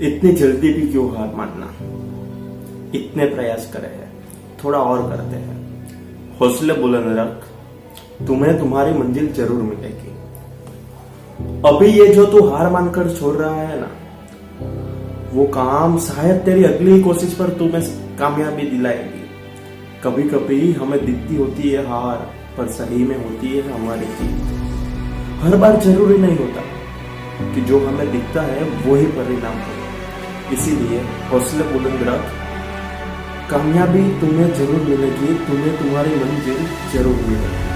इतनी जल्दी भी क्यों हार मानना। इतने प्रयास करे हैं, थोड़ा और करते हैं। हौसले बुलंद रख, तुम्हें तुम्हारी मंजिल जरूर मिलेगी। अभी ये जो तू हार मानकर छोड़ रहा है ना, वो काम शायद तेरी अगली कोशिश पर तुम्हें कामयाबी दिलाएगी। कभी कभी हमें दिखती होती है हार, पर सही में होती है हमारी जीत। हर बार जरूरी नहीं होता कि जो हमें दिखता है वो ही परिणाम हो। इसीलिए हौसले बुलंद रख, कामयाबी तुम्हें जरूर मिलेगी, तुम्हें तुम्हारी मंजिल जरूर मिलेगी।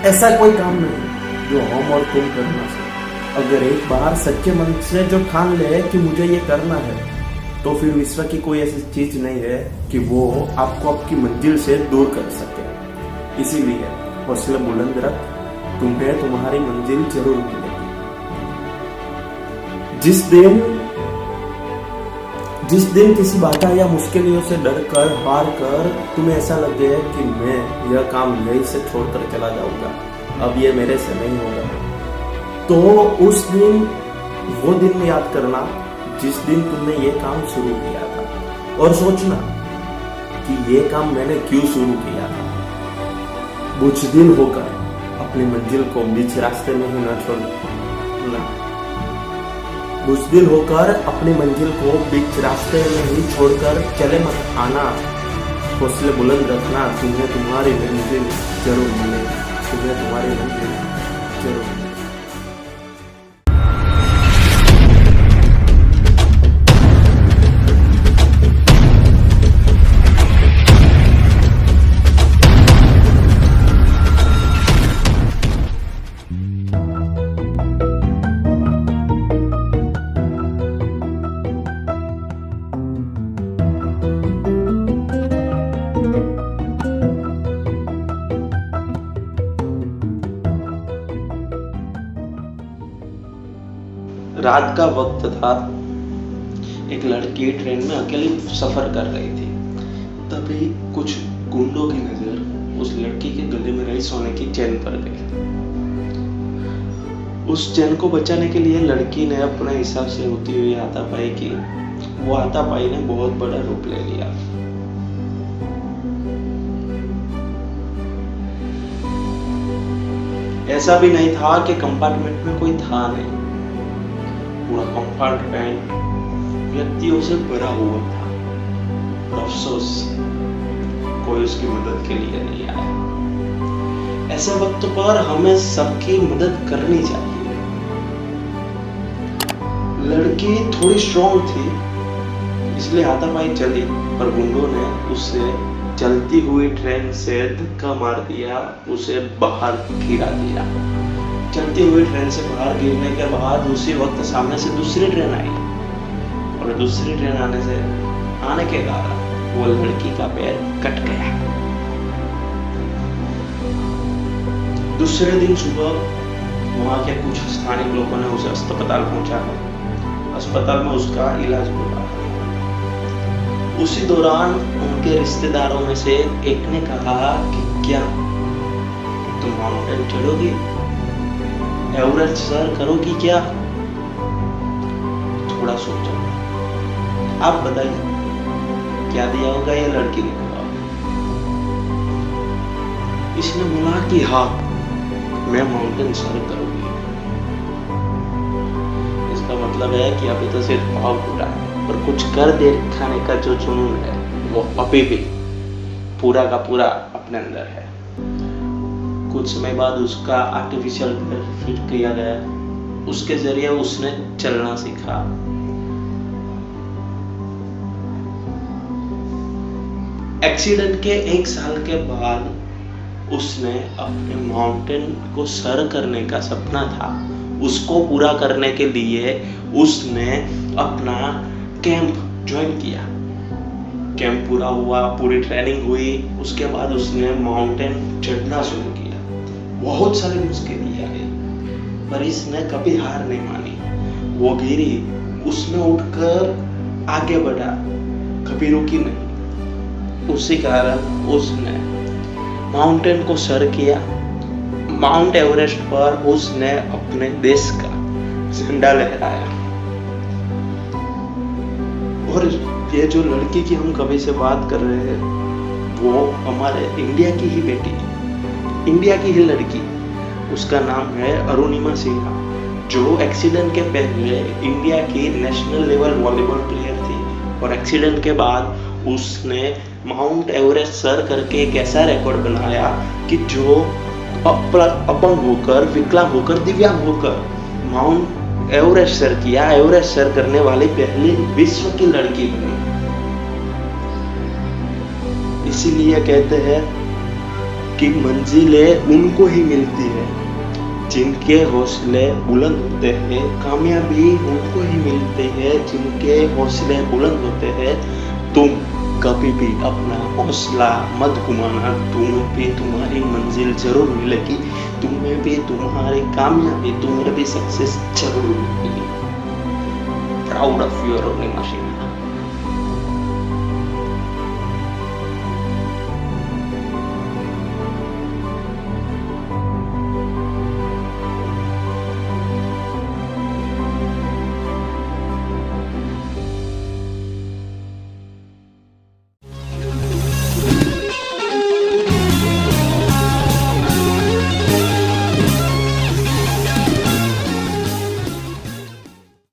ऐसा कोई काम नहीं जो हम और तुम कर ना सके। अगर एक बार सच्चे मन से जो ठान ले कि मुझे ये करना है, तो फिर विश्व की कोई ऐसी चीज नहीं है कि वो आपको आपकी मंजिल से दूर कर सके। इसीलिए हौसला बुलंद रख, तुम्हें तुम्हारी मंजिल जरूर मिलेगी। जिस दिन किसी बाधा या मुश्किलों से डर कर हार कर तुम्हें ऐसा लगे कि मैं यह काम यहीं से छोड़कर चला जाऊंगा, अब ये मेरे से नहीं होगा, तो उस दिन वो दिन याद करना जिस दिन तुमने ये काम शुरू किया था, और सोचना कि ये काम मैंने क्यों शुरू किया था। बुझदिल होकर अपनी मंजिल को बीच रास्ते में ही न छोड़ना। बुज़दिल होकर अपनी मंजिल को बीच रास्ते में ही छोड़कर चले मत आना। हौसले बुलंद रखना, तुम्हें तुम्हारी मंजिल जरूर मिलेगी, तुम्हें तुम्हारी मंजिल जरूर मिलेगी। रात का वक्त था। एक लड़की ट्रेन में अकेली सफर कर रही थी। तभी कुछ गुंडों की नजर उस लड़की के गले में रही सोने की चेन पर गई। उस चेन को बचाने के लिए लड़की ने अपने हिसाब से होती हुई हाथापाई की। वो हाथापाई ने बहुत बड़ा रूप ले लिया। ऐसा भी नहीं था कि कंपार्टमेंट में कोई था नहीं। पूरा कंपार्टमेंट व्यक्तियों से भरा हुआ था। और अफसोस, कोई उसकी मदद के लिए नहीं आया। ऐसे वक्त पर हमें सबकी मदद करनी चाहिए। लड़की थोड़ी स्ट्रॉन्ग थी, इसलिए हाथापाई चली, पर गुंडों ने उसे चलती हुई ट्रेन से धक्का मार दिया, उसे बाहर गिरा दिया। चलती हुई ट्रेन से बाहर गिरने के बाद उसी वक्त सामने से दूसरी ट्रेन आई, और दूसरी ट्रेन आने के कारण वो लड़की का पैर कट गया। दूसरे दिन सुबह वहां के कुछ स्थानीय लोगों ने उसे अस्पताल पहुंचाया। अस्पताल में उसका इलाज हुआ। उसी दौरान उनके रिश्तेदारों में से एक ने कहा कि क्या तुम माउंटेन चढ़ोगी, एवरेस्ट सर करोगी क्या? थोड़ा सोचो, आप बताइए क्या दिया होगा ये लड़की ने कहा। इसने बोला कि हाँ, मैं माउंटेन सर करूंगी। इसका मतलब है कि अभी तो सिर्फ भाव टूटा है, पर कुछ कर दिखाने का जो जुनून है वो अभी भी पूरा का पूरा अपने अंदर है। कुछ समय बाद उसका आर्टिफिशियल पैर फिट किया गया। उसके जरिए उसने चलना सीखा। एक्सीडेंट के 1 साल के बाद उसने अपने माउंटेन को सर करने का सपना था, उसको पूरा करने के लिए उसने अपना कैंप ज्वाइन किया। कैंप पूरा हुआ, पूरी ट्रेनिंग हुई। उसके बाद उसने माउंटेन चढ़ना शुरू किया। बहुत सारी मुश्किलें आई, पर इसने कभी हार नहीं मानी। वो गिरी, उसने उठकर आगे बढ़ा, कभी रुकी नहीं। उसी कारण उसने माउंटेन को सर किया। माउंट एवरेस्ट पर उसने अपने देश का झंडा लहराया। और ये जो लड़की की हम कभी से बात कर रहे हैं, वो हमारे इंडिया की ही बेटी, इंडिया की ही लड़की, उसका नाम है अरुणिमा सिन्हा, जो एक्सीडेंट के पहले इंडिया की नेशनल लेवल वॉलीबॉल प्लेयर थी, और एक्सीडेंट के बाद उसने माउंट एवरेस्ट सर करके एक ऐसा रिकॉर्ड बनाया कि जो अपंग होकर, विकलांग होकर, दिव्यांग होकर माउंट एवरेस्ट सर किया, एवरेस्ट सर करने वाली पहली विश्व की लड़की बनी। इसीलिए कहते हैं कि मंजिलें उनको ही मिलती है जिनके हौसले बुलंद होते हैं, कामयाबी उनको ही मिलती है जिनके हौसले बुलंद होते हैं। तुम कभी भी अपना हौसला मत घुमाना, तुम्हें भी तुम्हारी मंजिल जरूर मिलेगी, तुम्हें भी तुम्हारी कामयाबी, तुम्हें भी सक्सेस जरूर मिलेगी। Proud of your Arunima Sinha.